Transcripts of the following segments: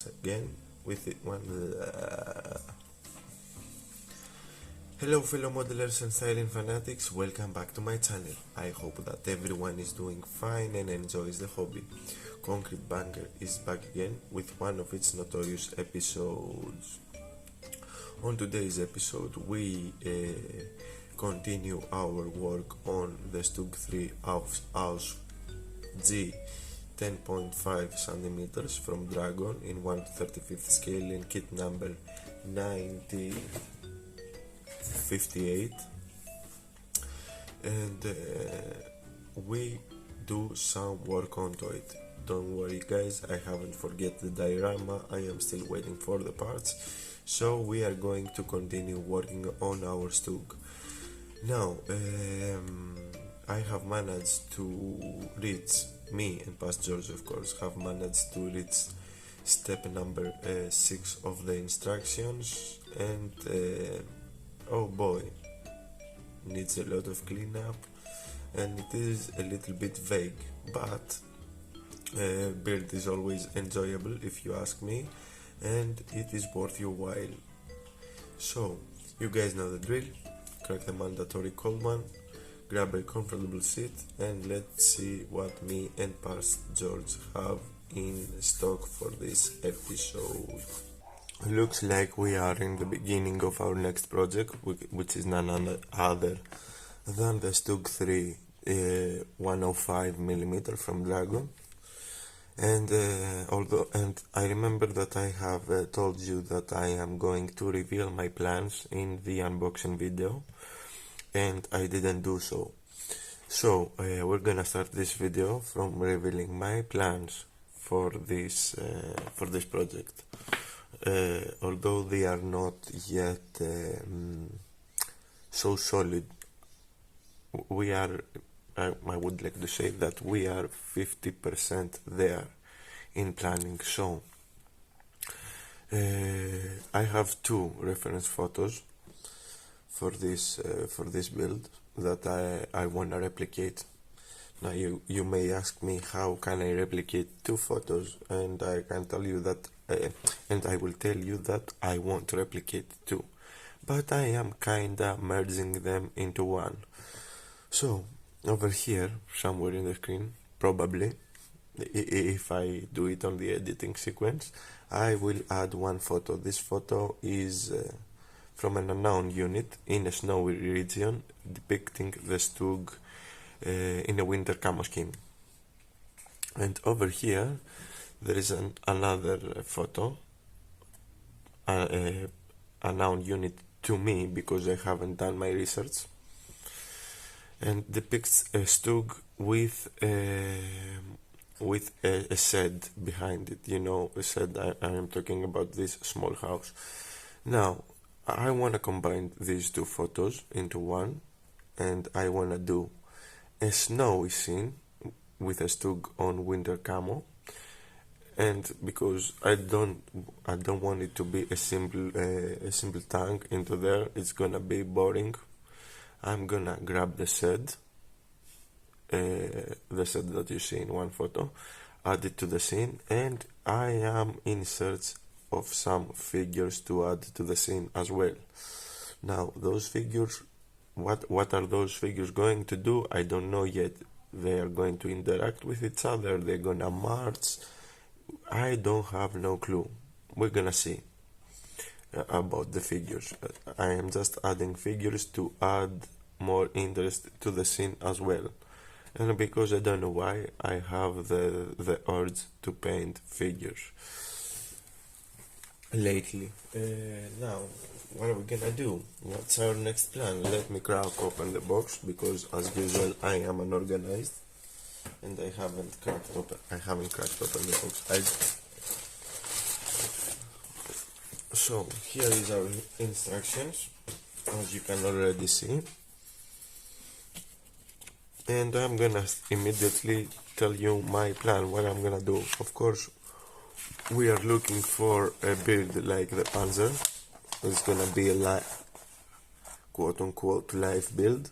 again with it one. Hello fellow modelers and styling fanatics, welcome back to my channel. I hope that everyone is doing fine and enjoys the hobby. Concrete Banger is back again with one of its notorious episodes. On today's episode we continue our work on the Stug 3 Ausf.G 10.5 cm from Dragon in 1/35 scale in kit number 9058, and we do some work onto it. Don't worry guys, I haven't forget the diorama, I am still waiting for the parts, so we are going to continue working on our Stug. Now I have managed to reach, me and past George of course, have managed to reach step number 6 of the instructions, and oh boy, needs a lot of cleanup and it is a little bit vague, but build is always enjoyable if you ask me, and it is worth your while. So you guys know the drill, crack the mandatory cold one, grab a comfortable seat, and let's see what me and past George have in stock for this episode. Looks like we are in the beginning of our next project, which is none other than the Stug 3 105mm from Dragon. And I remember that I have told you that I am going to reveal my plans in the unboxing video, and I didn't do so. So we're gonna start this video from revealing my plans for this project. Although they are not yet so solid, we are, I would like to say that we are 50% there in planning. So I have two reference photos for this build that I want to replicate. Now you may ask me, how can I replicate two photos? And I can tell you that and I will tell you that I want to replicate two, but I am kinda merging them into one. So over here somewhere in the screen, probably if I do it on the editing sequence, I will add one photo. This photo is from an unknown unit in a snowy region, depicting the Stug in a winter camo scheme. And over here there is another photo, a unknown unit to me because I haven't done my research, and depicts a Stug with a shed behind it. You know, a shed, I am talking about this small house. Now I want to combine these two photos into one, and I want to do a snowy scene with a Stug on winter camo. And because I don't want it to be a simple tank into there, it's gonna be boring. I'm gonna grab the shed that you see in one photo, add it to the scene, and I am in search of some figures to add to the scene as well. Now those figures, what are those figures going to do? I don't know yet. They are going to interact with each other, they're gonna march, I don't have no clue. We're gonna see about the figures. I am just adding figures to add more interest to the scene as well, and because I don't know why, I have the urge to paint figures lately. Now what are we gonna do? What's our next plan? Let me crack open the box, because as usual I am unorganized and I haven't cracked open the box. So here is our instructions, as you can already see, and I'm gonna immediately tell you my plan, what I'm gonna do. Of course, we are looking for a build like the Panzer. It's gonna be a quote-unquote live build.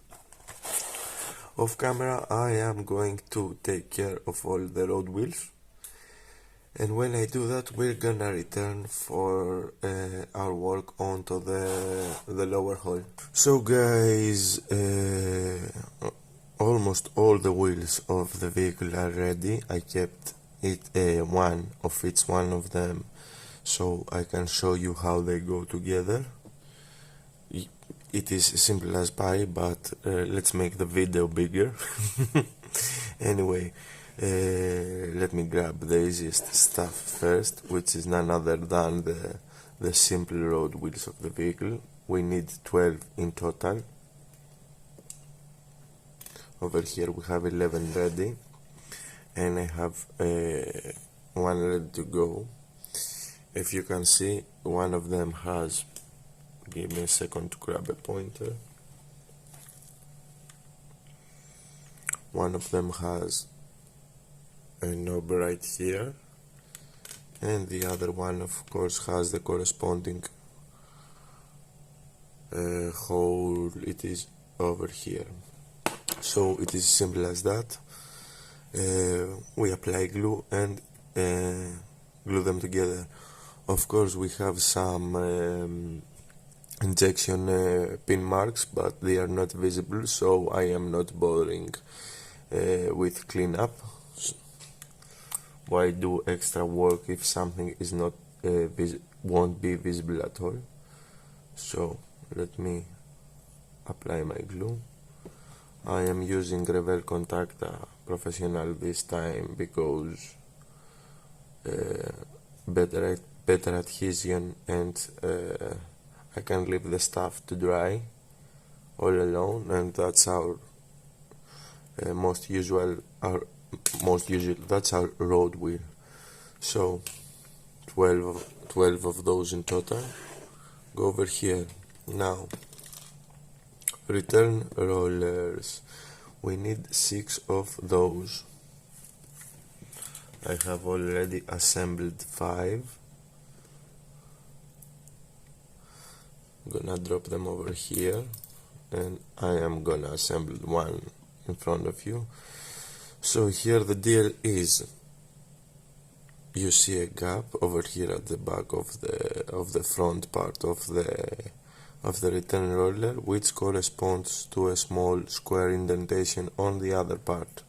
Off camera I am going to take care of all the road wheels, And when I do that, we're gonna return for our work onto the lower hull. So guys, almost all the wheels of the vehicle are ready. I kept it one of each one of them so I can show you how they go together. It is simple as pie, but let's make the video bigger. Anyway, let me grab the easiest stuff first, which is none other than the simple road wheels of the vehicle. We need 12 in total. Over here we have 11 ready, and I have one ready to go. If you can see, one of them has, give me a second to grab a pointer. One of them has a knob right here, and the other one of course has the corresponding hole. It is over here. So it is simple as that. We apply glue and glue them together. Of course we have some injection pin marks, but they are not visible, so I am not bothering with cleanup. Why do extra work if something is not won't be visible at all? So let me apply my glue. I am using Revel Contacta Professional this time because better adhesion, and I can leave the stuff to dry all alone, and that's our most usual that's our road wheel. So 12 of those in total. Go over here now. Return rollers, we need 6 of those. I have already assembled 5. I'm gonna drop them over here, and I am gonna assemble one in front of you. So here the deal is, you see a gap over here at the back of the front part of the return roller, which corresponds to a small square indentation on the other part.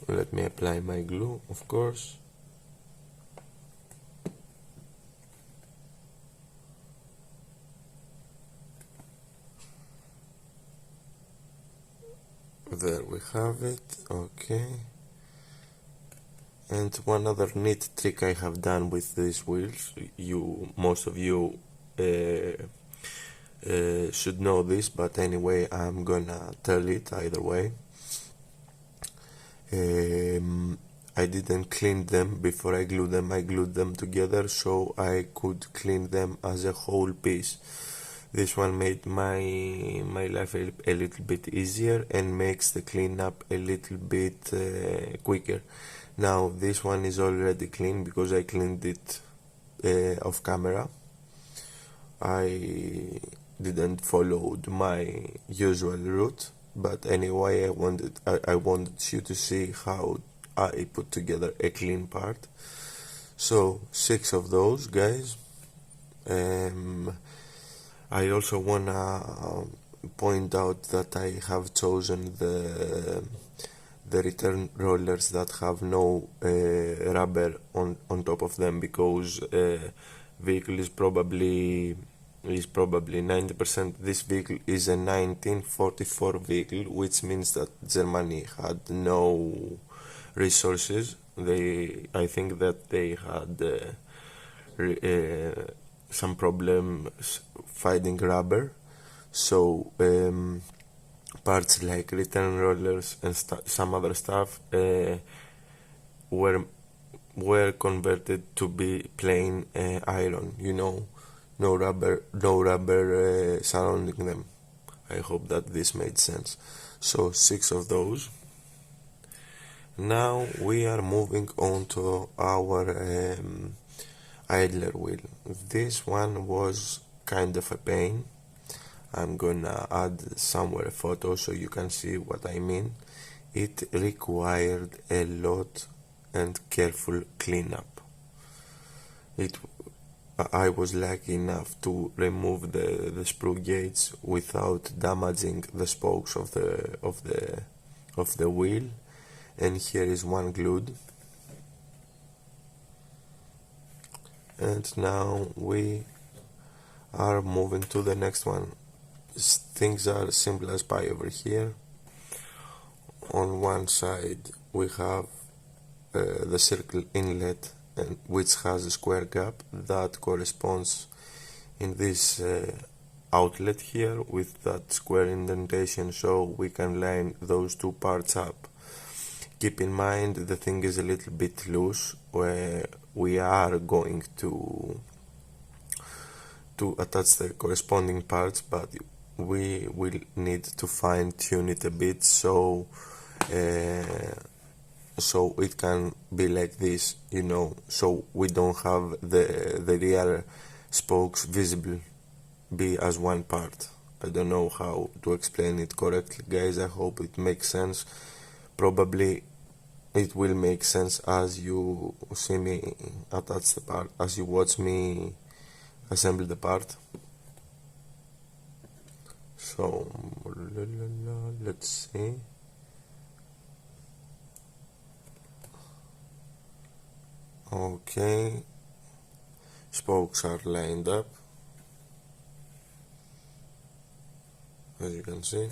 Let me apply my glue, of course. There we have it. Okay. And one other neat trick I have done with these wheels, most of you should know this, but anyway I'm gonna tell it either way. I didn't clean them before I glued them. I glued them together so I could clean them as a whole piece. This one made my life a little bit easier and makes the cleanup a little bit quicker. Now this one is already clean because I cleaned it off camera. I didn't follow my usual route, but anyway I wanted you to see how I put together a clean part. So 6 of those, guys. I also wanna point out that I have chosen the return rollers that have no rubber on top of them, because vehicle is probably 90%. This vehicle is a 1944 vehicle, which means that Germany had no resources. I think that they had some problems finding rubber, so parts like return rollers and some other stuff were converted to be plain iron, no rubber surrounding them. I hope that this made sense. So 6 of those. Now we are moving on to our idler wheel. This one was kind of a pain. I'm gonna add somewhere a photo so you can see what I mean. it required a lot and careful cleanup. I was lucky enough to remove the sprue gates without damaging the spokes of the wheel, and here is one glued. And now we are moving to the next one. Things are simple as pie over here. On one side we have the circle inlet, which has a square gap that corresponds in this outlet here with that square indentation, so we can line those two parts up. Keep in mind the thing is a little bit loose, where we are going to attach the corresponding parts, but we will need to fine tune it a bit so it can be like this, you know, so we don't have the rear spokes visible, be as one part. I don't know how to explain it correctly, guys. I hope it makes sense. Probably it will make sense as you see me attach the part, as you watch me assemble the part. So let's see. Okay, spokes are lined up, as you can see.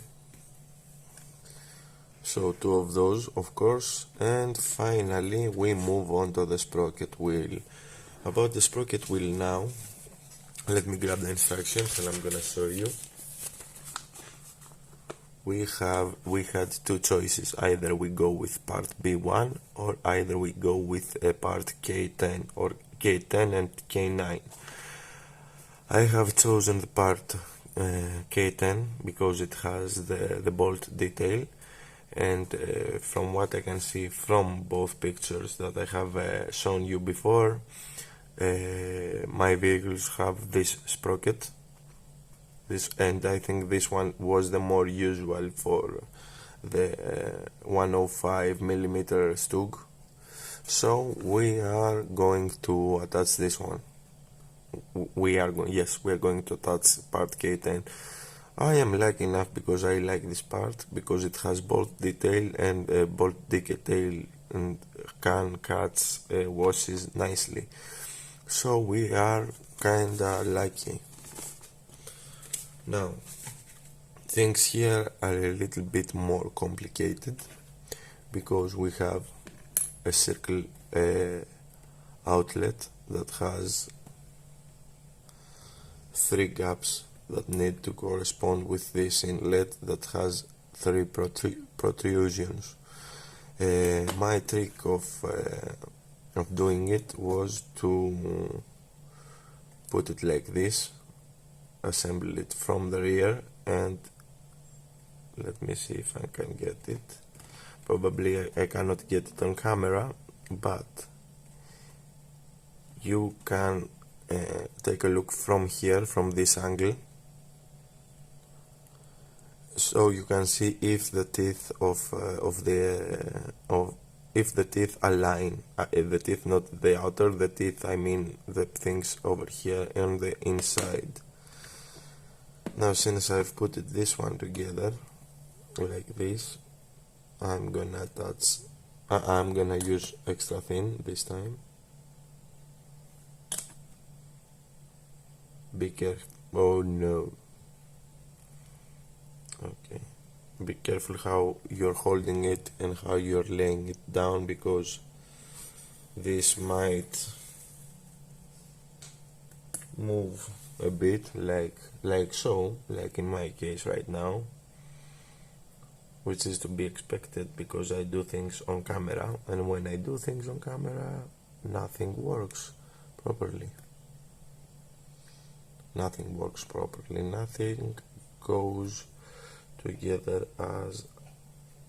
So two of those, of course, and finally we move on to the sprocket wheel. About the sprocket wheel now, let me grab the instructions and I'm gonna show you. We had two choices: either we go with part B1 or either we go with a part K10 or K10 and K9. I have chosen the part K10 because it has the bolt detail, and from what I can see from both pictures that I have shown you before, my vehicles have this sprocket. And I think this one was the more usual for the 105mm Stug. So we are going to attach this one. We are going to attach part K10. I am lucky enough because I like this part, because it has bolt detail and bolt detail and can catch washes nicely. So we are kinda lucky. Now, things here are a little bit more complicated because we have a circle outlet that has 3 gaps that need to correspond with this inlet that has 3 protrusions. My trick of doing it was to put it like this, assemble it from the rear, and let me see if I can get it. Probably I cannot get it on camera, but you can take a look from here, from this angle, so you can see if the teeth if the teeth align, the teeth, not the outer, the teeth, I mean the things over here on the inside. Now, since I've put this one together like this, I'm gonna use extra thin this time. Be careful. Oh no. Okay. Be careful how you're holding it and how you're laying it down, because this might move a bit, like so, like in my case right now, which is to be expected because I do things on camera, and when I do things on camera, nothing works properly. Nothing works properly. Nothing goes together as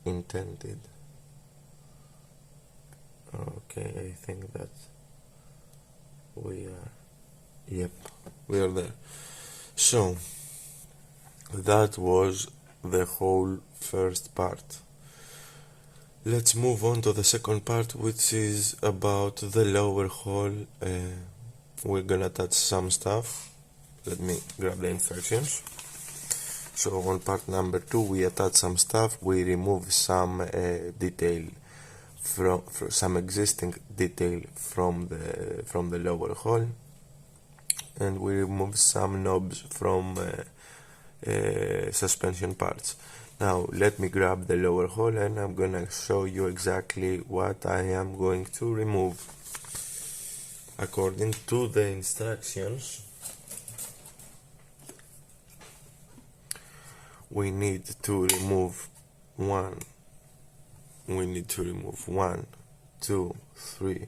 intended. Okay, I think that we are there. So that was the whole first part. Let's move on to the second part, which is about the lower hole. We're gonna touch some stuff. Let me grab the instructions. So on part number 2 we attach some stuff, we remove some detail from some existing detail from the lower hole, and we remove some knobs from suspension parts. Now let me grab the lower hole and I'm gonna show you exactly what I am going to remove. According to the instructions, we need to remove one, 2, 3,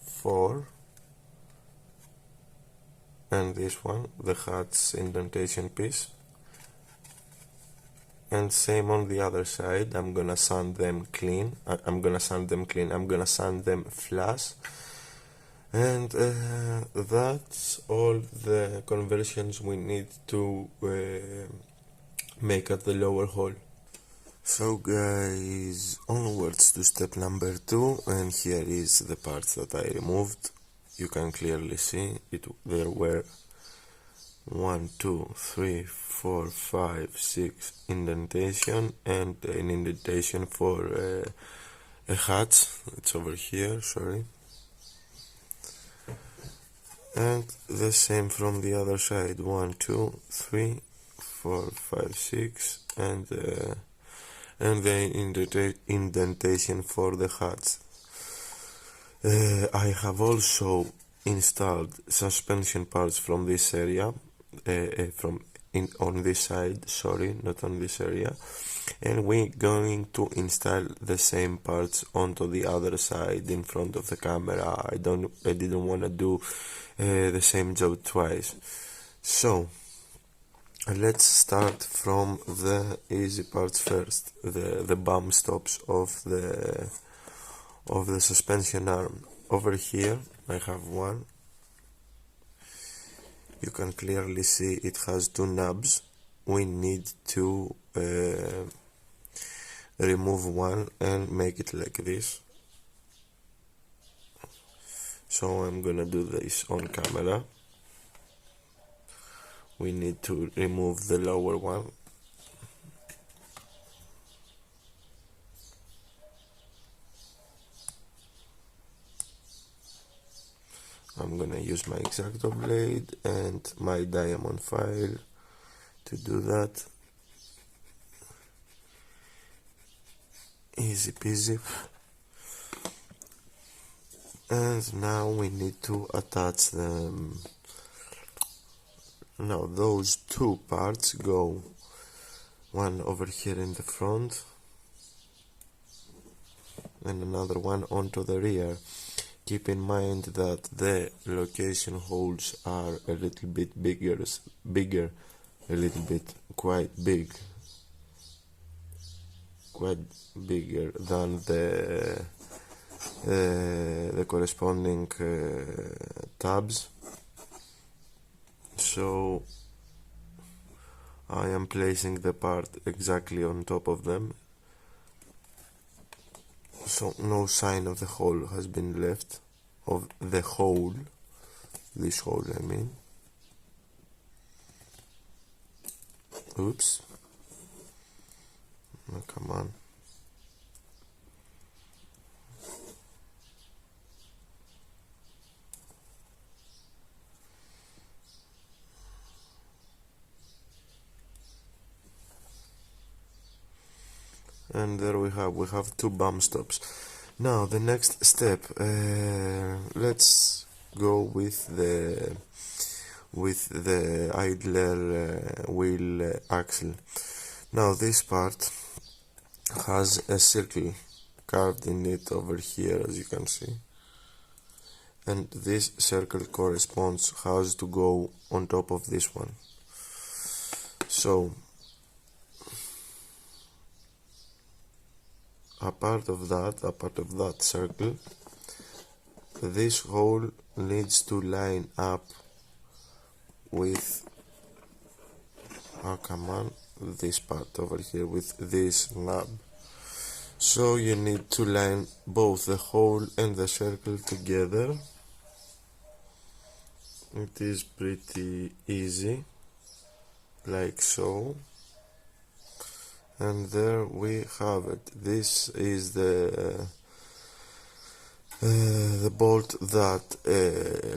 4, and this one, the hatch indentation piece, and same on the other side. I'm gonna sand them clean, I'm gonna sand them flush, and that's all the conversions we need to make at the lower hole. So guys, onwards to step number 2, and here is the parts that I removed. You can clearly see there were 1, 2, 3, 4, 5, 6 indentation, and an indentation for a hatch. It's over here, sorry. And the same from the other side, 1, 2, 3, 4, 5, 6, and the indentation for the hatch. I have also installed suspension parts from this area, on this side, sorry, not on this area, and we're going to install the same parts onto the other side in front of the camera. I didn't want to do the same job twice. So let's start from the easy parts first, the bump stops of the suspension arm. Over here I have one. You can clearly see it has 2 knobs. We need to remove one and make it like this. So I'm gonna do this on camera. We need to remove the lower one. I'm gonna use my X-Acto blade and my diamond file to do that. Easy peasy. And now we need to attach them. Now those 2 parts go, one over here in the front and another one onto the rear. Keep in mind that the location holes are a little bit quite bigger than the corresponding tabs. So I am placing the part exactly on top of them, so no sign of the hole has been left, of the hole, this hole I mean. Oops. Oh, come on. And there we have 2 bump stops. Now the next step, let's go with the idler wheel axle. Now this part has a circle carved in it over here, as you can see, and this circle corresponds has to go on top of this one. So a part of that circle, this hole needs to line up with, oh come on, this part over here with this knob. So you need to line both the hole and the circle together. It is pretty easy, like so. And there we have it. This is the bolt that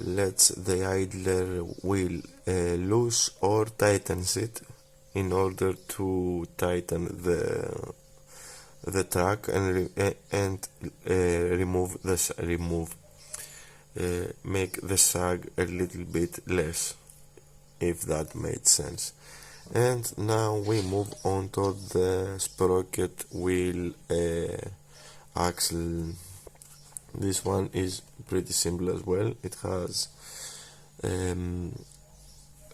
lets the idler wheel loose or tightens it in order to tighten the track and make the sag a little bit less, if that made sense. And now we move on to the sprocket wheel axle. This one is pretty simple as well. It has a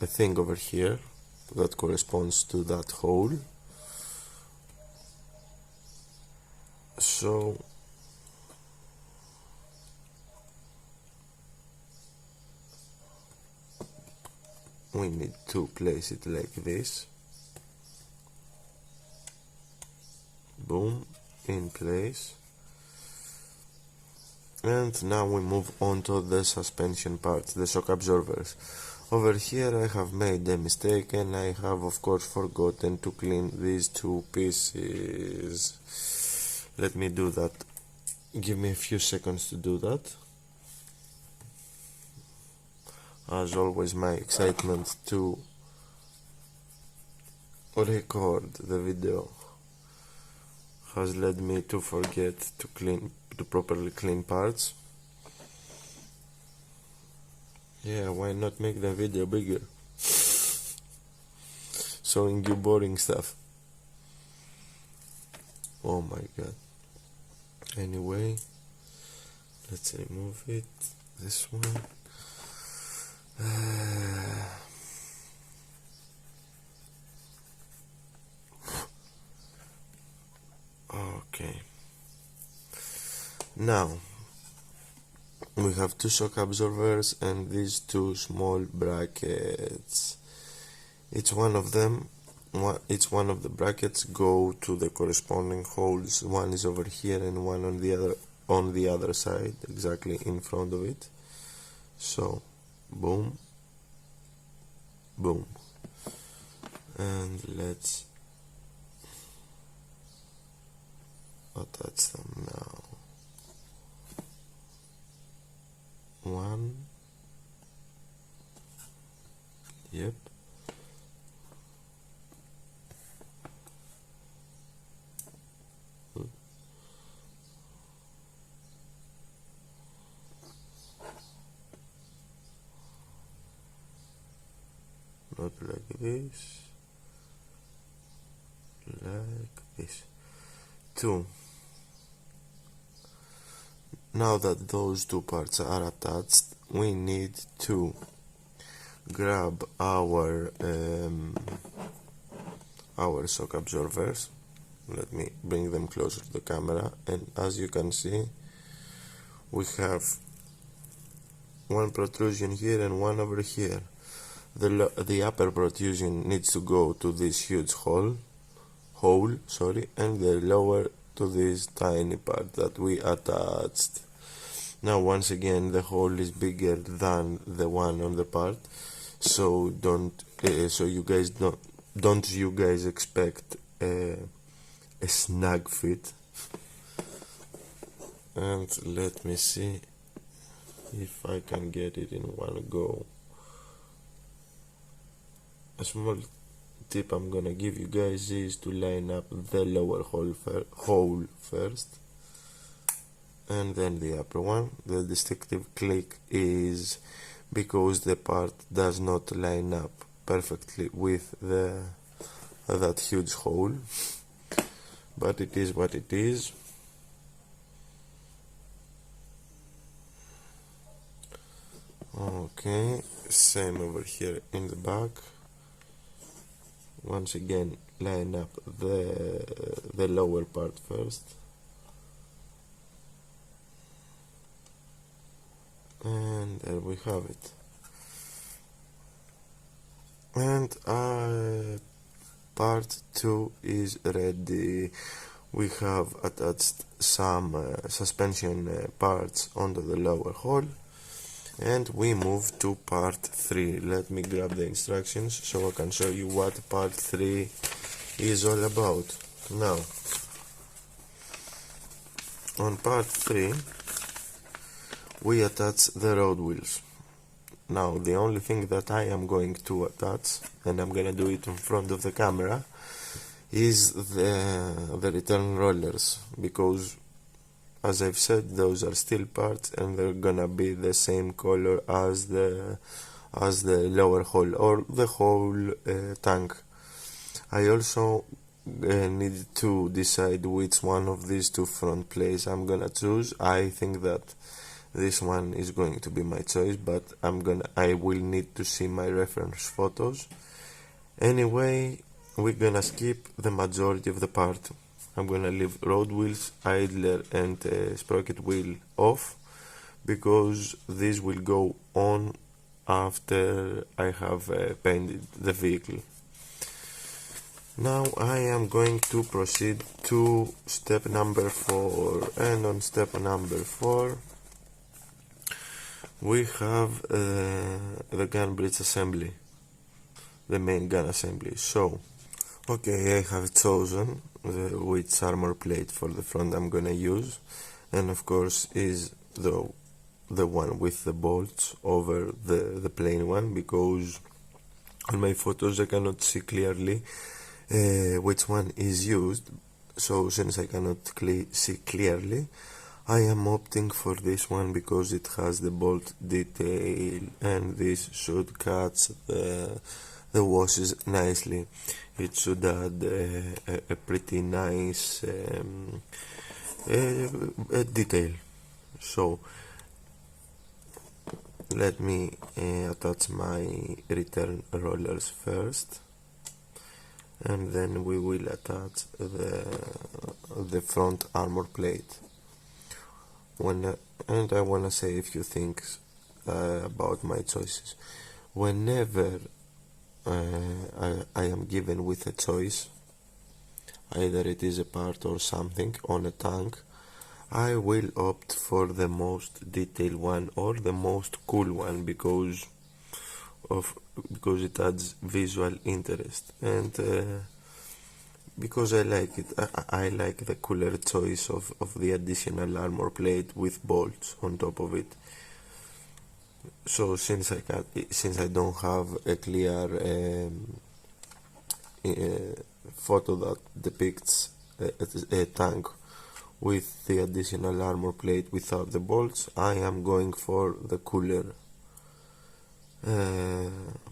thing over here that corresponds to that hole. So we need to place it like this. Boom, in place. And now we move on to the suspension parts, the shock absorbers. Over here I have made a mistake, and I have of course forgotten to clean these two pieces. Let me do that. Give me a few seconds to do that. As always, my excitement to record the video has led me to forget to properly clean parts. Yeah, why not make the video bigger? Showing you boring stuff. Oh my god. Anyway, let's remove it. This one. Okay. Now we have two shock absorbers and these two small brackets. Each one of the brackets go to the corresponding holes. One is over here and one on the other side, exactly in front of it. So boom, boom, and let's attach them now. One, yep, not like this, like this. Two. Now that those two parts are attached, we need to grab our shock absorbers. Let me bring them closer to the camera, and as you can see, we have one protrusion here and one over here. The upper protrusion needs to go to this huge hole, and the lower to this tiny part that we attached. Now once again the hole is bigger than the one on the part, so you guys expect a snug fit. And let me see if I can get it in one go. A small tip I'm gonna give you guys is to line up the lower hole first and then the upper one. The distinctive click is because the part does not line up perfectly with that huge hole, but it is what it is. Okay, same over here in the back. Once again, line up the lower part first, and there we have it. And part 2 is ready. We have attached some suspension parts onto the lower hull, and we move to part 3. Let me grab the instructions so I can show you what part 3 is all about. Now, on part 3 we attach the road wheels. Now the only thing that I am going to attach, and I'm gonna do it in front of the camera, is the return rollers, because as I've said, those are steel parts and they're gonna be the same color as the lower hull or the whole tank. I also need to decide which one of these two front plates I'm gonna choose. I think that this one is going to be my choice, but I will need to see my reference photos. Anyway, we're gonna skip the majority of the part. I'm gonna leave road wheels, idler and sprocket wheel off, because this will go on after I have painted the vehicle. Now I am going to proceed to step number 4, and on step number 4 we have the gun bridge assembly, the main gun assembly. So, okay, I have chosen which armor plate for the front I'm gonna use, and of course is the one with the bolts over the plain one, because on my photos I cannot see clearly which one is used. So since I cannot see clearly, I am opting for this one because it has the bolt detail, and this should catch the washes nicely. It should add a pretty nice detail. So let me attach my return rollers first, and then we will attach the front armor plate. And I want to say a few things about my choices. Whenever I am given with a choice, either it is a part or something on a tank, I will opt for the most detailed one or the most cool one, because it adds visual interest, and because I like it. I like the cooler choice of the additional armor plate with bolts on top of it. So since I don't have a clear photo that depicts a tank with the additional armor plate without the bolts, I am going for the cooler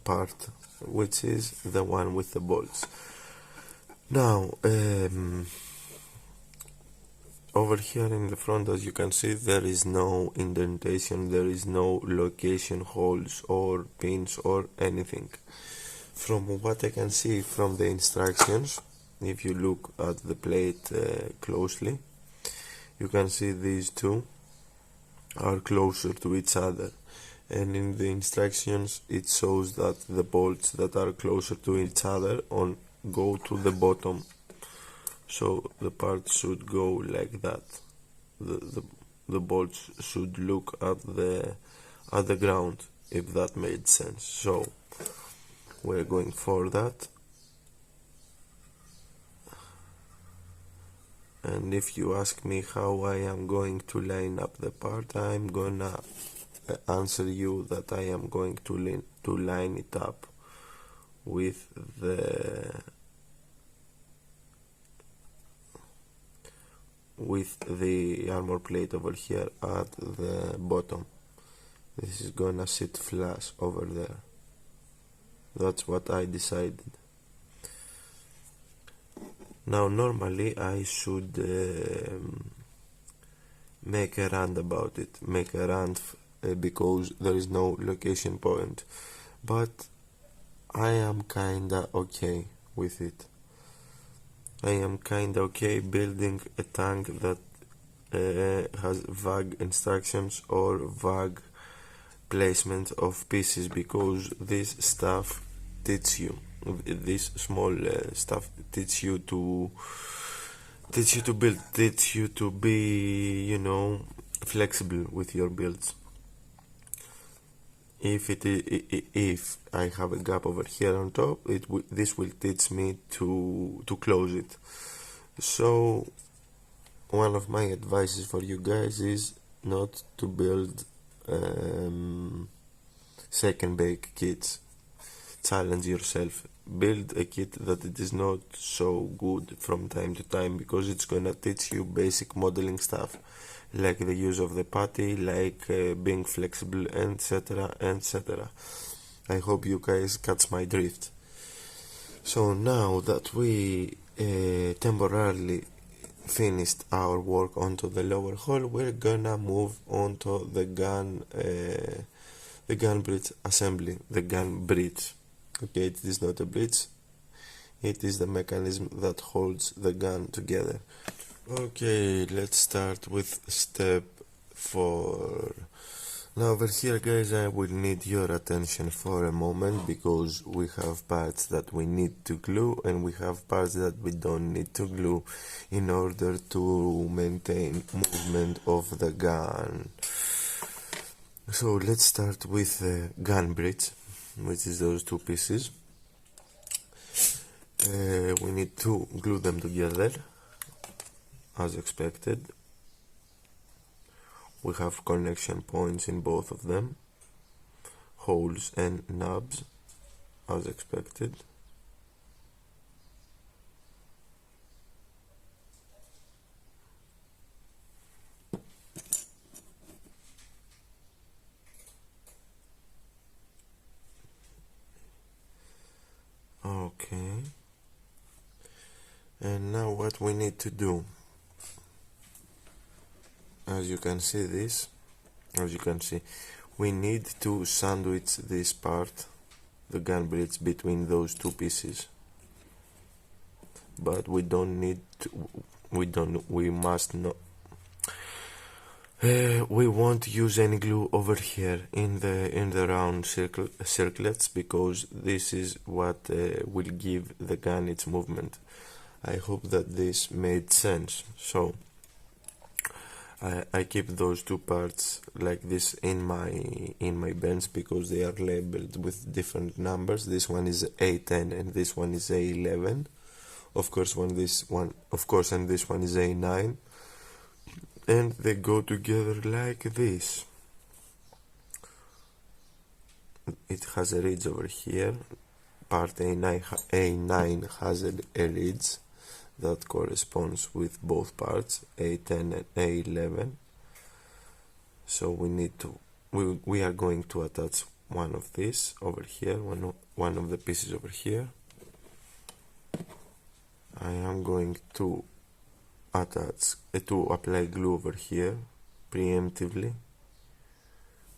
part, which is the one with the bolts. Now, over here in the front, as you can see, there is no indentation, there is no location holes or pins or anything. From what I can see from the instructions, if you look at the plate closely, you can see these two are closer to each other, and in the instructions it shows that the bolts that are closer to each other go to the bottom, so the part should go like that. The bolts should look at the ground, if that made sense. So we're going for that. And if you ask me how I am going to line up the part, I'm gonna answer you that I am going to line it up with the armor plate over here at the bottom. This is gonna sit flush over there. That's what I decided. Now normally I should make a run about it, because there is no location point, but I am kinda okay with it. I am kinda okay building a tank that has vague instructions or vague placement of pieces, because this stuff teaches you This small stuff teach you to build, teach you to be, you know, flexible with your builds. If I have a gap over here on top, this will teach me to close it. So one of my advices for you guys is not to build second bake kits. Challenge yourself. Build a kit that it is not so good from time to time, because it's gonna teach you basic modeling stuff, like the use of the putty, like being flexible, etc, etc. I hope you guys catch my drift. So now that we temporarily finished our work onto the lower hull, we're gonna move onto the gun bridge assembly. The gun bridge, okay, it is not a bridge, it is the mechanism that holds the gun together. Okay, let's start with step 4. Now over here, guys, I will need your attention for a moment, because we have parts that we need to glue and we have parts that we don't need to glue in order to maintain movement of the gun. So let's start with the gun bridge, which is those two pieces. We need to glue them together as expected. We have connection points in both of them, holes and knobs as expected. Okay, and now what we need to do, as you can see, we need to sandwich this part, the gun bridge, between those two pieces, but we must not, we won't use any glue over here in the round circlets, because this is what will give the gun its movement. I hope that this made sense. So I keep those two parts like this in my bench, because they are labeled with different numbers. This one is A10 and this one is A11. Of course, and this one is A9, and they go together like this. It has a ridge over here. Part A9 has a ridge that corresponds with both parts, A10 and A11. So we are going to attach one of these over here, one of the pieces over here. I am going to apply glue over here preemptively,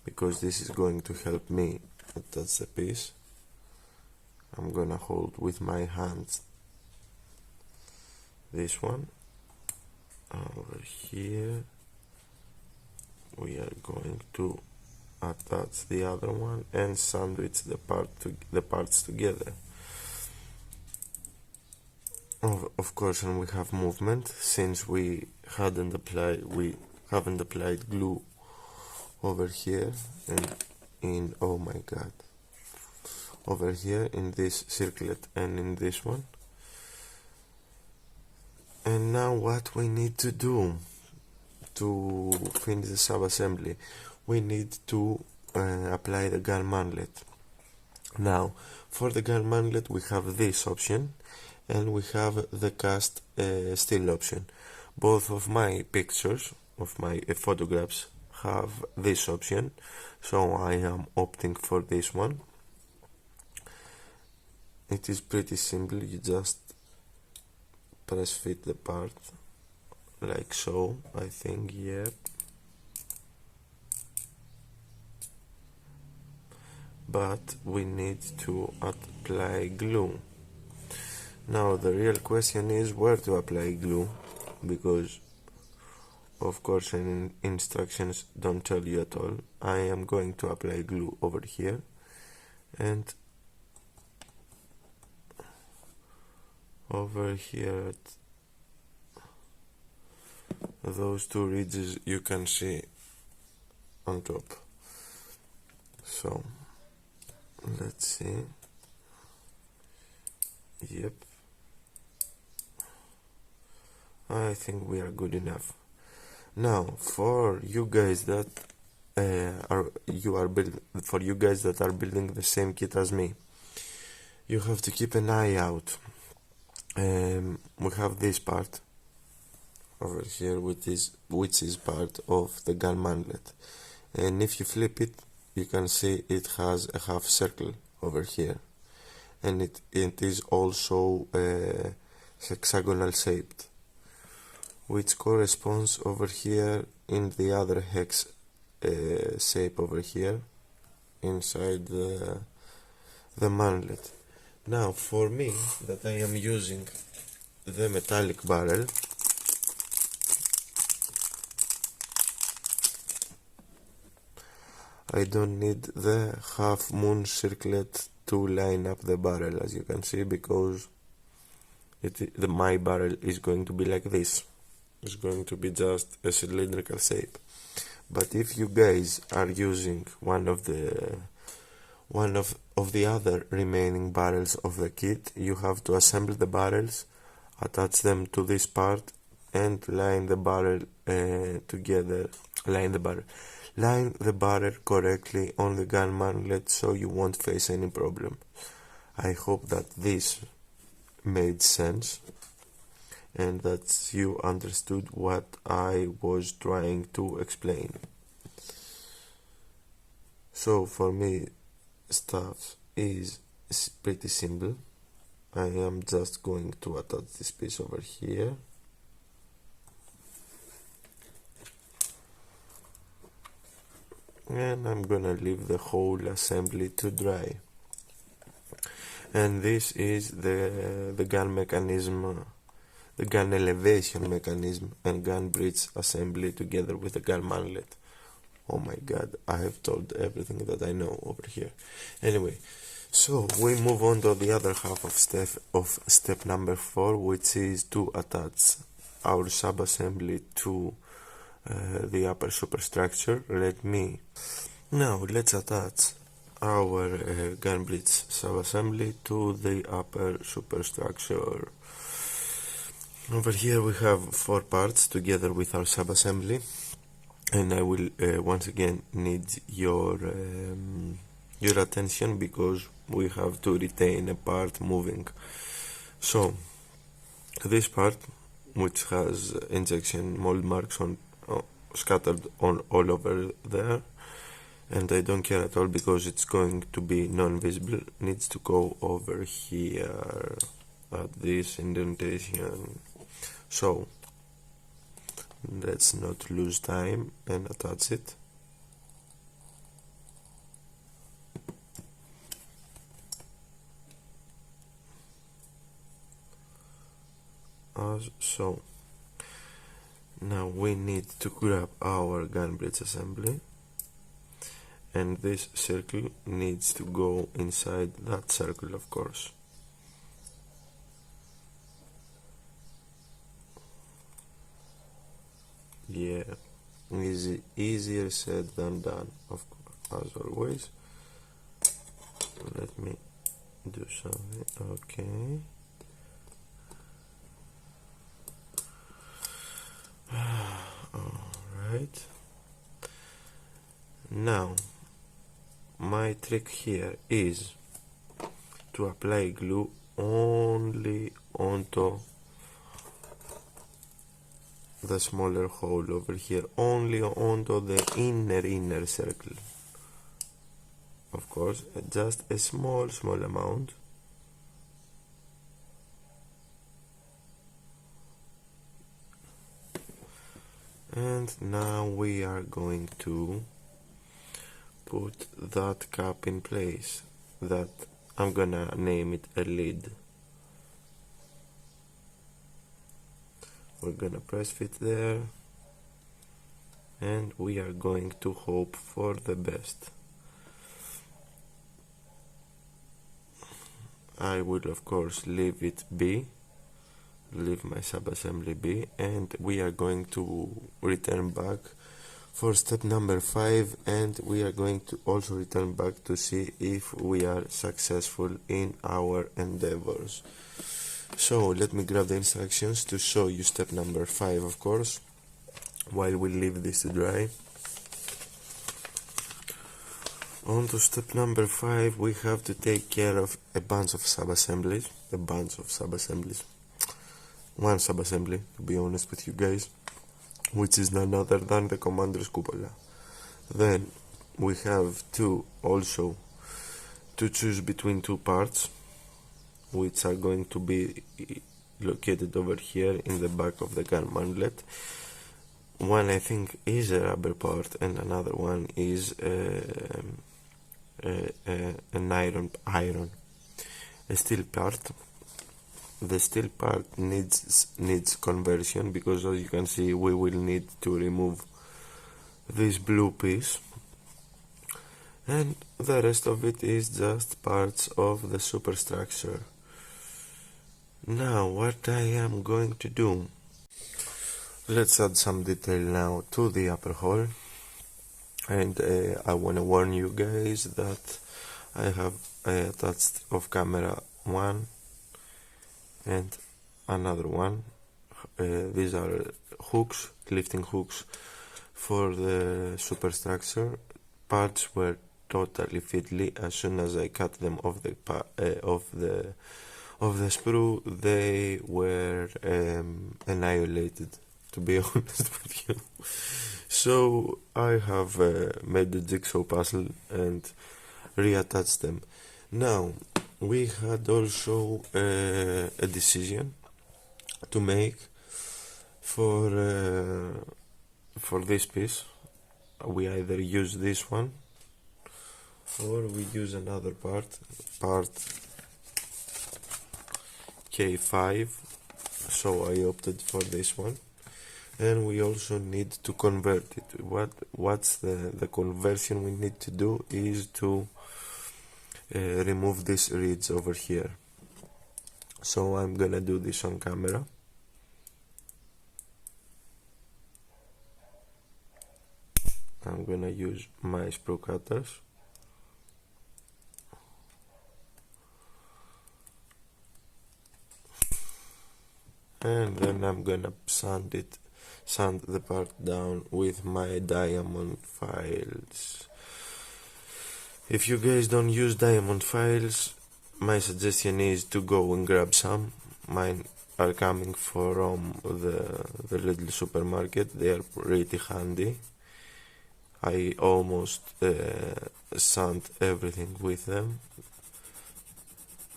because this is going to help me attach the piece. I'm gonna hold with my hands this one over here. We are going to attach the other one and sandwich the parts together. Of course, and we have movement, since we haven't applied glue over here and oh my god, over here in this circlet and in this one. And now what we need to do to finish the sub-assembly, we need to apply the gun manlet. Now for the gun manlet we have this option and we have the cast steel option. Both of my pictures, of my photographs, have this option, so I am opting for this one. It is pretty simple, you just press fit the part like so, I think, yep. But we need to apply glue. Now the real question is where to apply glue, because of course instructions don't tell you at all. I am going to apply glue over here, and over here at those two ridges you can see on top. So let's see. Yep, I think we are good enough. Now for you guys that for you guys that are building the same kit as me, you have to keep an eye out. We have this part over here, which is part of the gun manlet, and if you flip it, you can see it has a half circle over here, and it is also hexagonal shaped, which corresponds over here in the other hex shape over here inside the manlet. Now for me, that I am using the metallic barrel, I don't need the half moon circlet to line up the barrel, as you can see, because my barrel is going to be like this. It's going to be just a cylindrical shape. But if you guys are using one of the other remaining barrels of the kit, you have to assemble the barrels, attach them to this part, and line the barrel together. Line the barrel correctly on the gun manlet so you won't face any problem. I hope that this made sense and that you understood what I was trying to explain. So for me, stuff is pretty simple. I am just going to attach this piece over here. And I'm gonna leave the whole assembly to dry. And this is the gun mechanism, the gun elevation mechanism and gun bridge assembly together with the gun manlet. Oh my god, I have told everything that I know over here. Anyway, so we move on to the other half of step number 4, which is to attach our sub-assembly to the upper superstructure. Let's attach our gun bridge sub-assembly to the upper superstructure. Over here we have 4 parts together with our sub-assembly, and I will once again need your attention because we have to retain a part moving. So this part, which has injection mold marks scattered all over there, and I don't care at all because it's going to be non-visible, needs to go over here at this indentation. So let's not lose time and attach it. As so. Now we need to grab our gun bridge assembly, and this circle needs to go inside that circle, of course. Yeah, easier said than done, of course, as always. Let me do something. Okay. Alright. Now, my trick here is to apply glue only onto the smaller hole over here, only onto the inner circle. Of course, just a small amount. And now we are going to put that cap in place, that I'm gonna name it a lid. We're gonna press fit there, and we are going to hope for the best. I will of course leave it be leave my subassembly be, and we are going to return back for step number 5, and we are going to also return back to see if we are successful in our endeavors. So let me grab the instructions to show you step number 5, of course, while we leave this to dry. On to step number 5, we have to take care of a bunch of sub-assemblies. One sub-assembly, to be honest with you guys, which is none other than the commander's cupola. Then we have to also to choose between two parts, which are going to be located over here in the back of the gun mantlet. One I think is a rubber part, and another one is an iron, a steel part. The steel part needs conversion, because as you can see we will need to remove this blue piece, and the rest of it is just parts of the superstructure. Now what I am going to do, let's add some detail now to the upper hull. And I want to warn you guys that I have attached off camera one and another one. These are hooks, lifting hooks for the superstructure. Parts were totally fiddly. As soon as I cut them off the sprue, they were annihilated, to be honest with you. So I have made the jigsaw puzzle and reattached them. Now we had also a decision to make for this piece. We either use this one or we use another part K5, so I opted for this one. And we also need to convert it. What's the conversion we need to do is to remove this ridge over here. So I'm gonna do this on camera. I'm gonna use my sprue cutters. And then I'm gonna sand the part down with my diamond files. If you guys don't use diamond files, my suggestion is to go and grab some. Mine are coming from the little supermarket. They are pretty handy. I almost sand everything with them.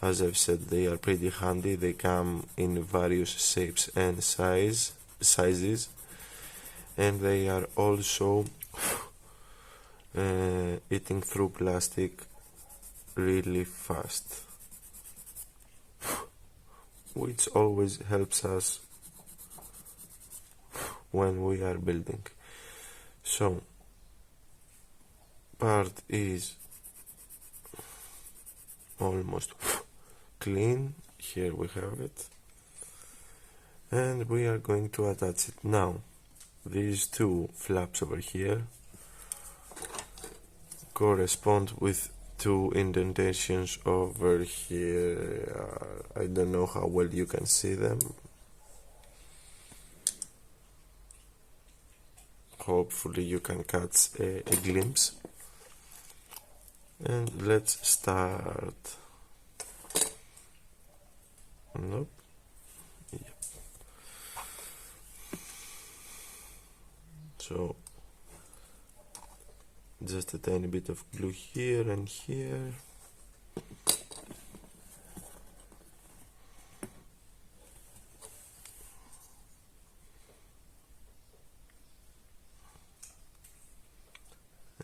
As I've said, they are pretty handy. They come in various shapes and sizes, and they are also eating through plastic really fast, which always helps us when we are building. So part is almost clean. Here we have it, and we are going to attach it. Now these two flaps over here correspond with two indentations over here. I don't know how well you can see them. Hopefully you can catch a glimpse. And let's start. Nope. Yep. So just a tiny bit of glue here and here.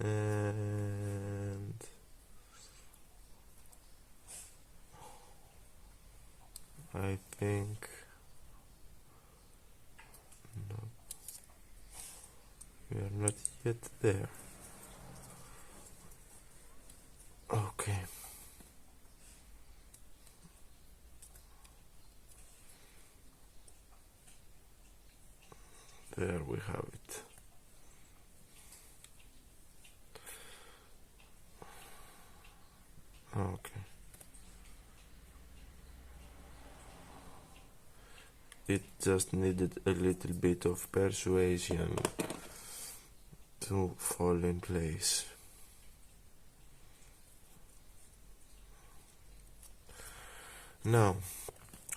And I think no, we are not yet there. Okay. it just needed a little bit of persuasion to fall in place. Now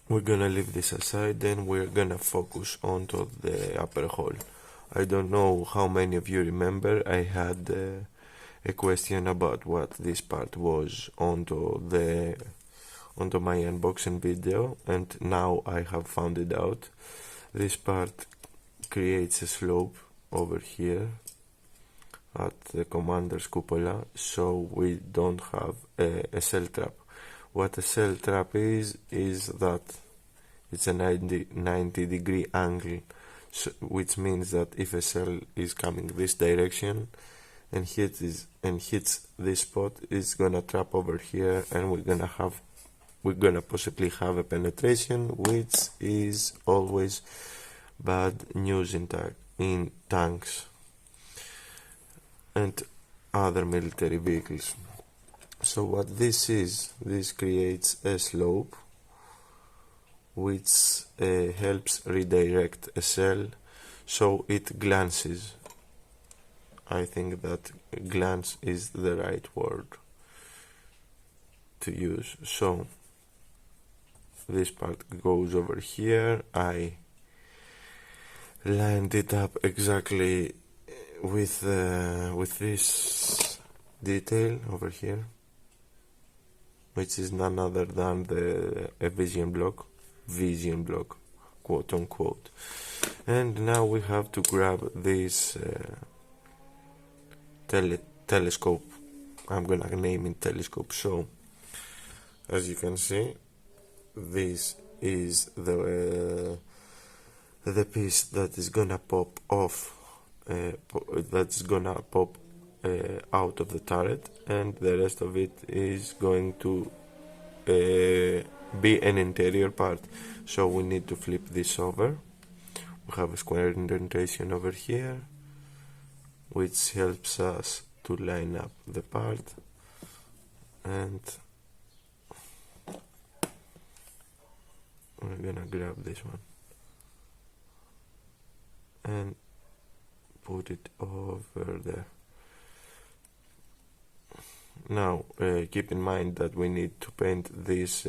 we're gonna leave this aside, then we're gonna focus onto the upper hole. I don't know how many of you remember I had a question about what this part was onto my unboxing video, and now I have found it out. This part creates a slope over here at the commander's cupola, so we don't have a cell trap. What a cell trap is that it's a 90 degree angle, so, which means that if a cell is coming this direction and hits this spot, it's gonna trap over here, and we're gonna possibly have a penetration, which is always bad news in tanks and other military vehicles. So what this is, this creates a slope which helps redirect a cell so it glances. I think that glance is the right word to use. So this part goes over here. I lined it up exactly with this detail over here, which is none other than a vision block, quote unquote. And now we have to grab this telescope. I'm gonna name it telescope. So as you can see, this is the piece that is gonna pop off, that's gonna pop out of the turret, and the rest of it is going to be an interior part. So we need to flip this over. We have a square indentation over here, which helps us to line up the part, and we're gonna grab this one and put it over there. Now keep in mind that we need to paint this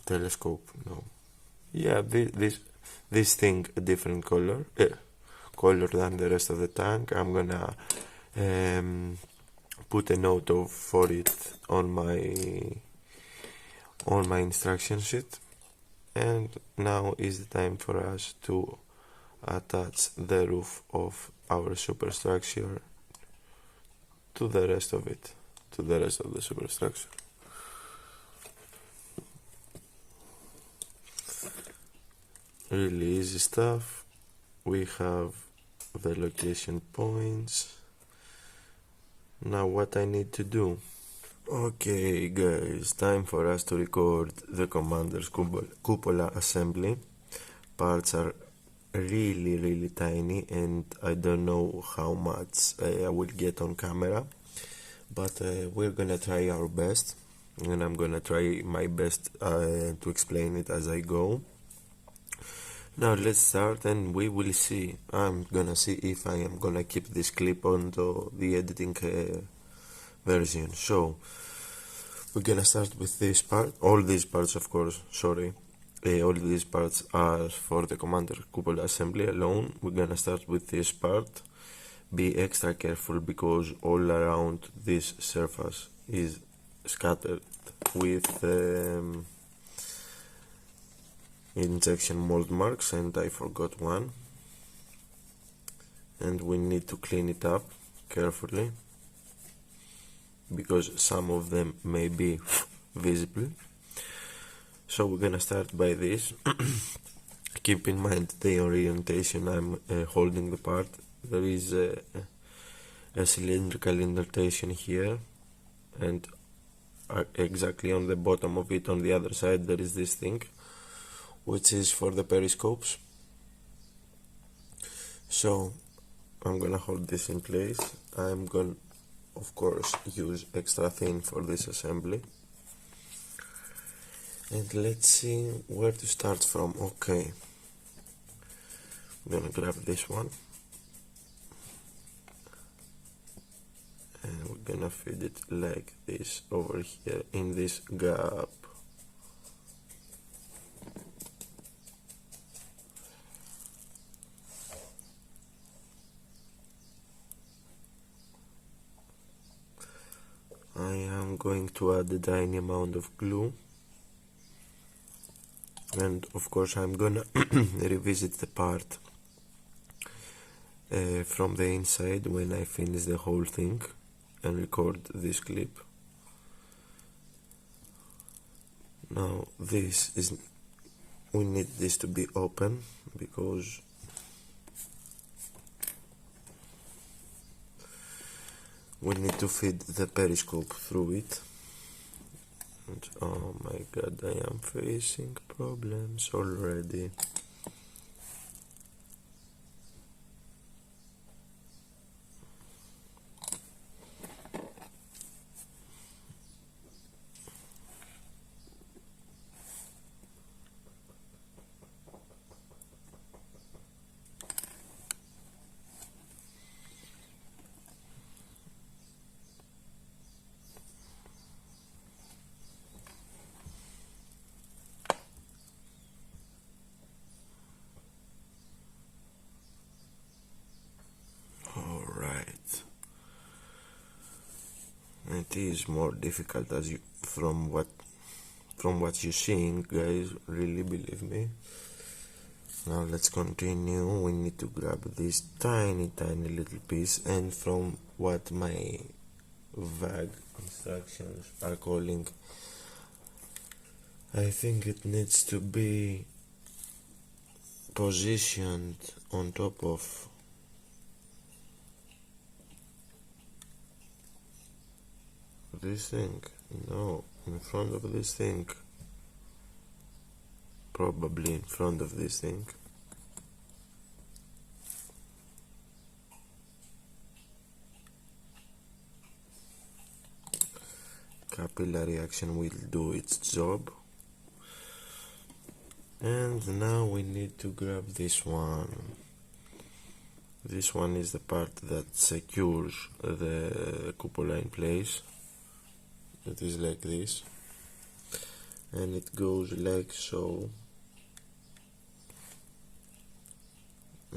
telescope. No, yeah, this thing a different color than the rest of the tank. I'm gonna put a note for it on my instruction sheet. And now is the time for us to attach the roof of our superstructure to the rest of it, to the rest of the superstructure. Really easy stuff. We have the location points. Now what I need to do. Okay guys, time for us to record the commander's cupola assembly. Parts are really tiny, and I don't know how much I will get on camera, but we're gonna try our best, and I'm gonna try my best to explain it as I go. Now let's start, and we will see. I'm gonna see if I am gonna keep this clip onto the editing version. So we're gonna start with this part. All these parts, of course, sorry, all these parts are for the commander cupola assembly alone. We're gonna start with this part. Be extra careful because all around this surface is scattered with injection mold marks, and I forgot one, and we need to clean it up carefully because some of them may be visible. So we're gonna start by this. Keep in mind the orientation I'm holding the part. There is a cylindrical indentation here, and exactly on the bottom of it on the other side there is this thing which is for the periscopes. So I'm gonna hold this in place. I'm gonna of course use extra thin for this assembly. And let's see where to start from. Okay, I'm gonna grab this one and we're gonna feed it like this over here in this gap. I am going to add a tiny amount of glue, and of course I'm gonna revisit the part from the inside when I finish the whole thing and record this clip. Now we need this to be open because we need to feed the periscope through it. And oh my god, I am facing problems already. It is more difficult as you from what you're seeing, guys, really, believe me. Now let's continue. We need to grab this tiny little piece, and from what my vague instructions are calling, I think it needs to be positioned on top of this thing. No, in front of this thing. Probably in front of this thing. Capillary action will do its job. And now we need to grab this one. This one is the part that secures the cupola in place. It is like this, and it goes like so.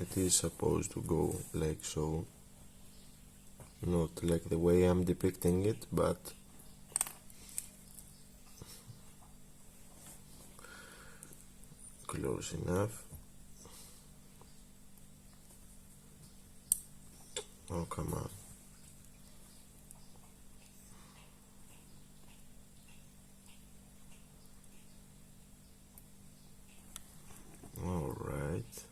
It is supposed to go like so, not like the way I'm depicting it, but close enough. Oh, come on. Alright.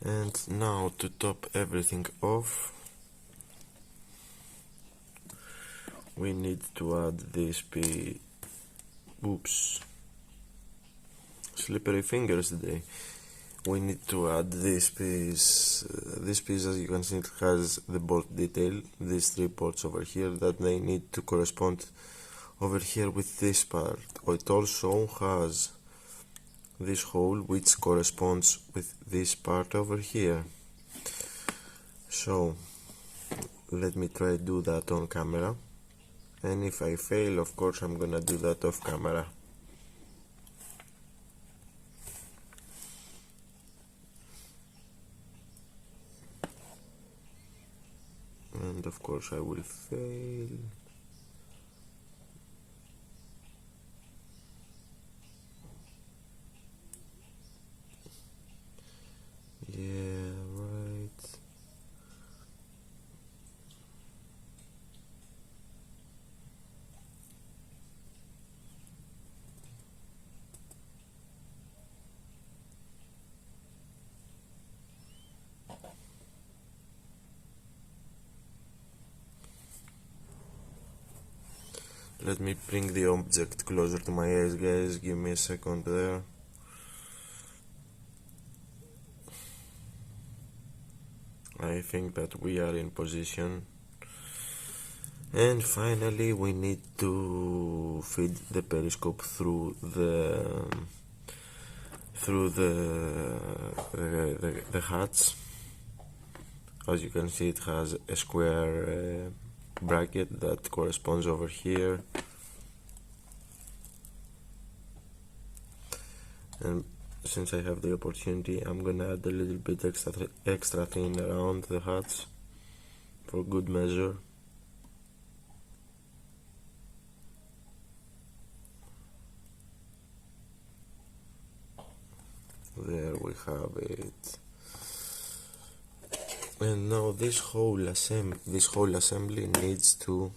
And now to top everything off, we need to add this piece. Oops. Slippery fingers today. We need to add this piece. This piece, as you can see, it has the bolt detail, these 3 ports over here, that they need to correspond over here with this part. It also has this hole which corresponds with this part over here. So let me try to do that on camera, and if I fail, of course I'm gonna do that off camera. And of course I will fail. Yeah, right. Let me bring the object closer to my eyes, guys. Give me a second there. I think that we are in position. And finally we need to feed the periscope through the hatch. As you can see, it has a square bracket that corresponds over here, and since I have the opportunity, I'm gonna add a little bit extra thin around the hatch for good measure. There we have it. And now this whole assembly needs to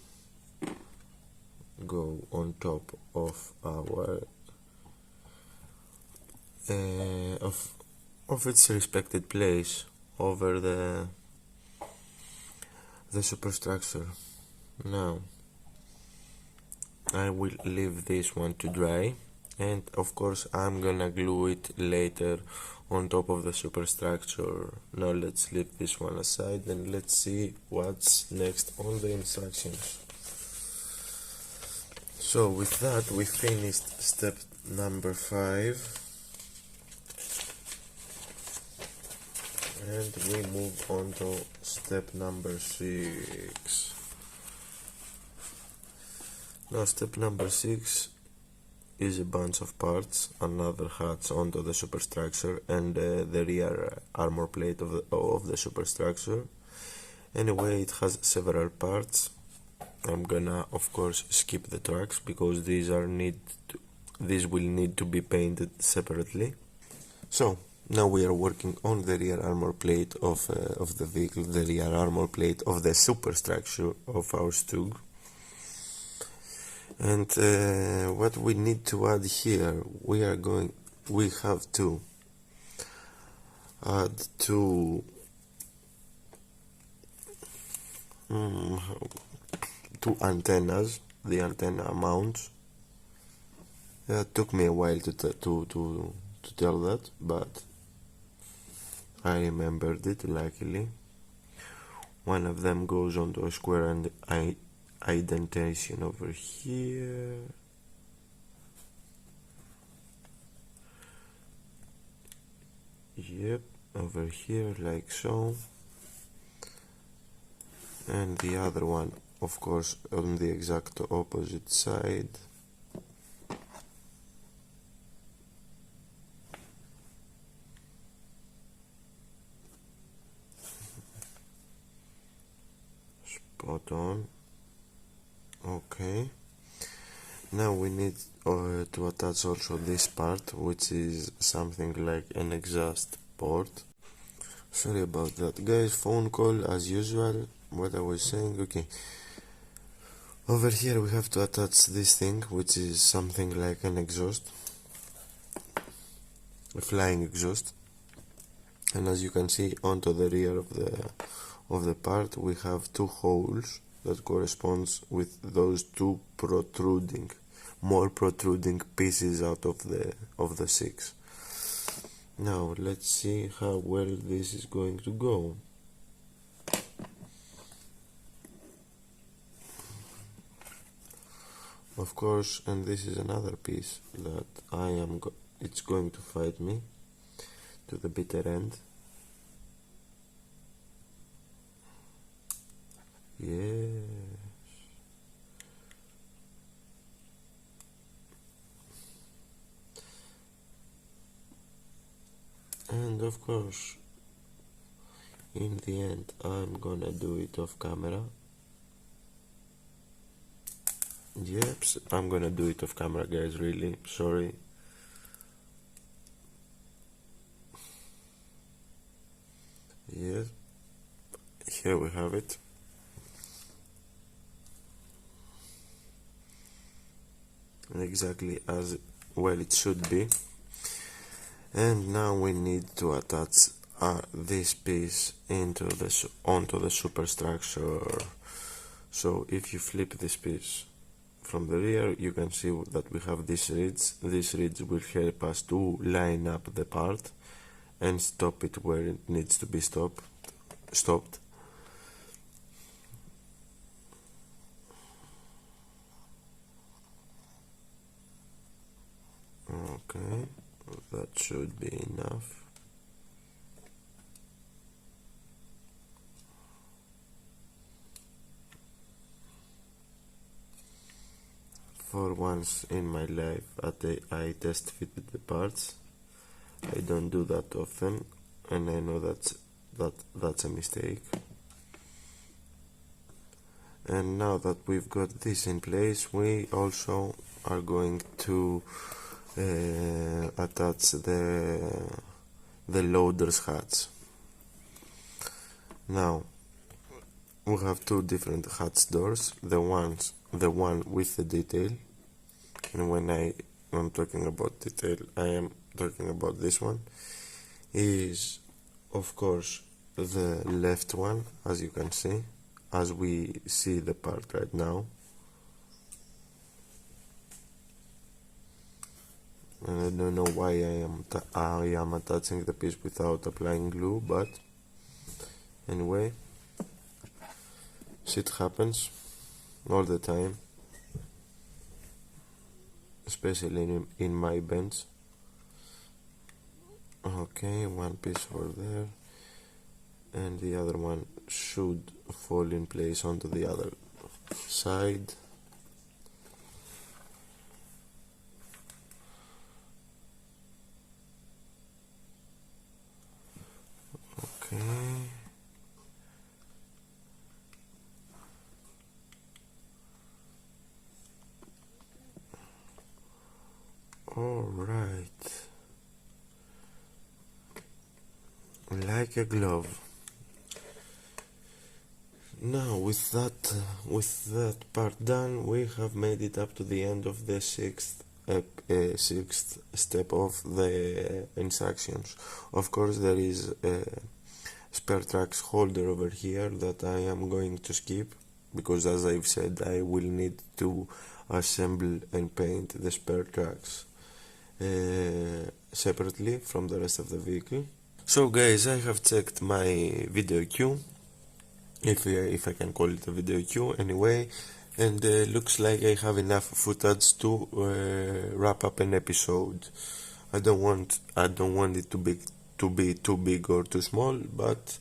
go on top of our of its respected place over the superstructure. Now I will leave this one to dry, and of course I'm gonna glue it later on top of the superstructure. Now let's leave this one aside and let's see what's next on the instructions. So with that we finished step number 5, and we move on to step number 6. Now step number 6 is a bunch of parts, another hatch onto the superstructure and the rear armor plate of the superstructure. Anyway, it has several parts. I'm gonna of course skip the tracks because these will need to be painted separately. So now we are working on the rear armor plate of the vehicle, the rear armor plate of the superstructure of our Stug. And what we need to add here, we have to add two antennas, the antenna mounts. It took me a while to tell that, but I remembered it luckily. One of them goes onto a square and indentation over here. Yep, over here like so. And the other one, of course, on the exact opposite side. Spot on. Okay, now we need to attach also this part, which is something like an exhaust port. Sorry about that, guys, phone call as usual. What I was saying, okay, over here we have to attach this thing, which is something like an exhaust, a flying exhaust. And as you can see, onto the rear of the part we have two holes that corresponds with those two more protruding pieces out of the 6. Now let's see how well this is going to go. Of course, and this is another piece that it's going to fight me to the bitter end. Yes. And of course, in the end, I'm gonna do it off camera. Yep, I'm gonna do it off camera, guys, really, sorry. Yes, here we have it. Exactly as well it should be. And now we need to attach this piece onto the superstructure. So if you flip this piece from the rear, you can see that we have this ridge. This ridge will help us to line up the part and stop it where it needs to be stopped. stopped. Okay, that should be enough. For once in my life I test fitted the parts. I don't do that often, and I know that's a mistake. And now that we've got this in place, we also are going to attach the loader's hatch. Now we have two different hatch doors. The one with the detail, and when I'm talking about detail, I am talking about this one, is of course the left one, as you can see, as we see the part right now. And I don't know why I am attaching the piece without applying glue, but anyway, shit happens all the time, especially in my bench. Okay, one piece over there, and the other one should fall in place onto the other side. Okay. Alright. Like a glove. Now with that part done, we have made it up to the end of the sixth step of the instructions. Of course, there is a spare tracks holder over here that I am going to skip, because as I've said, I will need to assemble and paint the spare tracks separately from the rest of the vehicle. So guys, I have checked my video queue, if I can call it a video queue anyway, and looks like I have enough footage to wrap up an episode. I don't want it to be too big or too small, but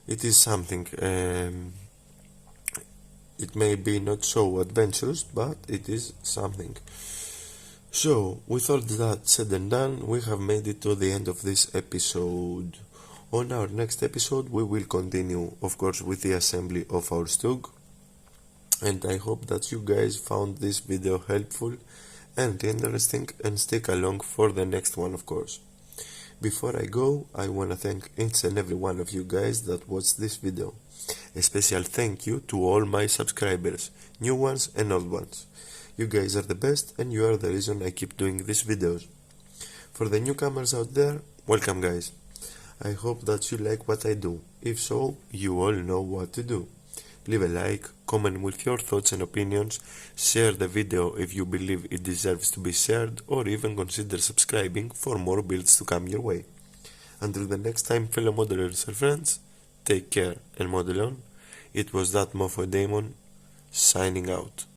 it is something. It may be not so adventurous, but it is something. So, with all that said and done, we have made it to the end of this episode. On our next episode, we will continue, of course, with the assembly of our Stug. And I hope that you guys found this video helpful and interesting, and stick along for the next one, of course. Before I go, I wanna thank each and every one of you guys that watched this video. A special thank you to all my subscribers, new ones and old ones. You guys are the best, and you are the reason I keep doing these videos. For the newcomers out there, welcome guys. I hope that you like what I do. If so, you all know what to do. Leave a like, comment with your thoughts and opinions, share the video if you believe it deserves to be shared, or even consider subscribing for more builds to come your way. Until the next time, fellow modelers and friends, take care and model on. It was that Mofo Daemon, signing out.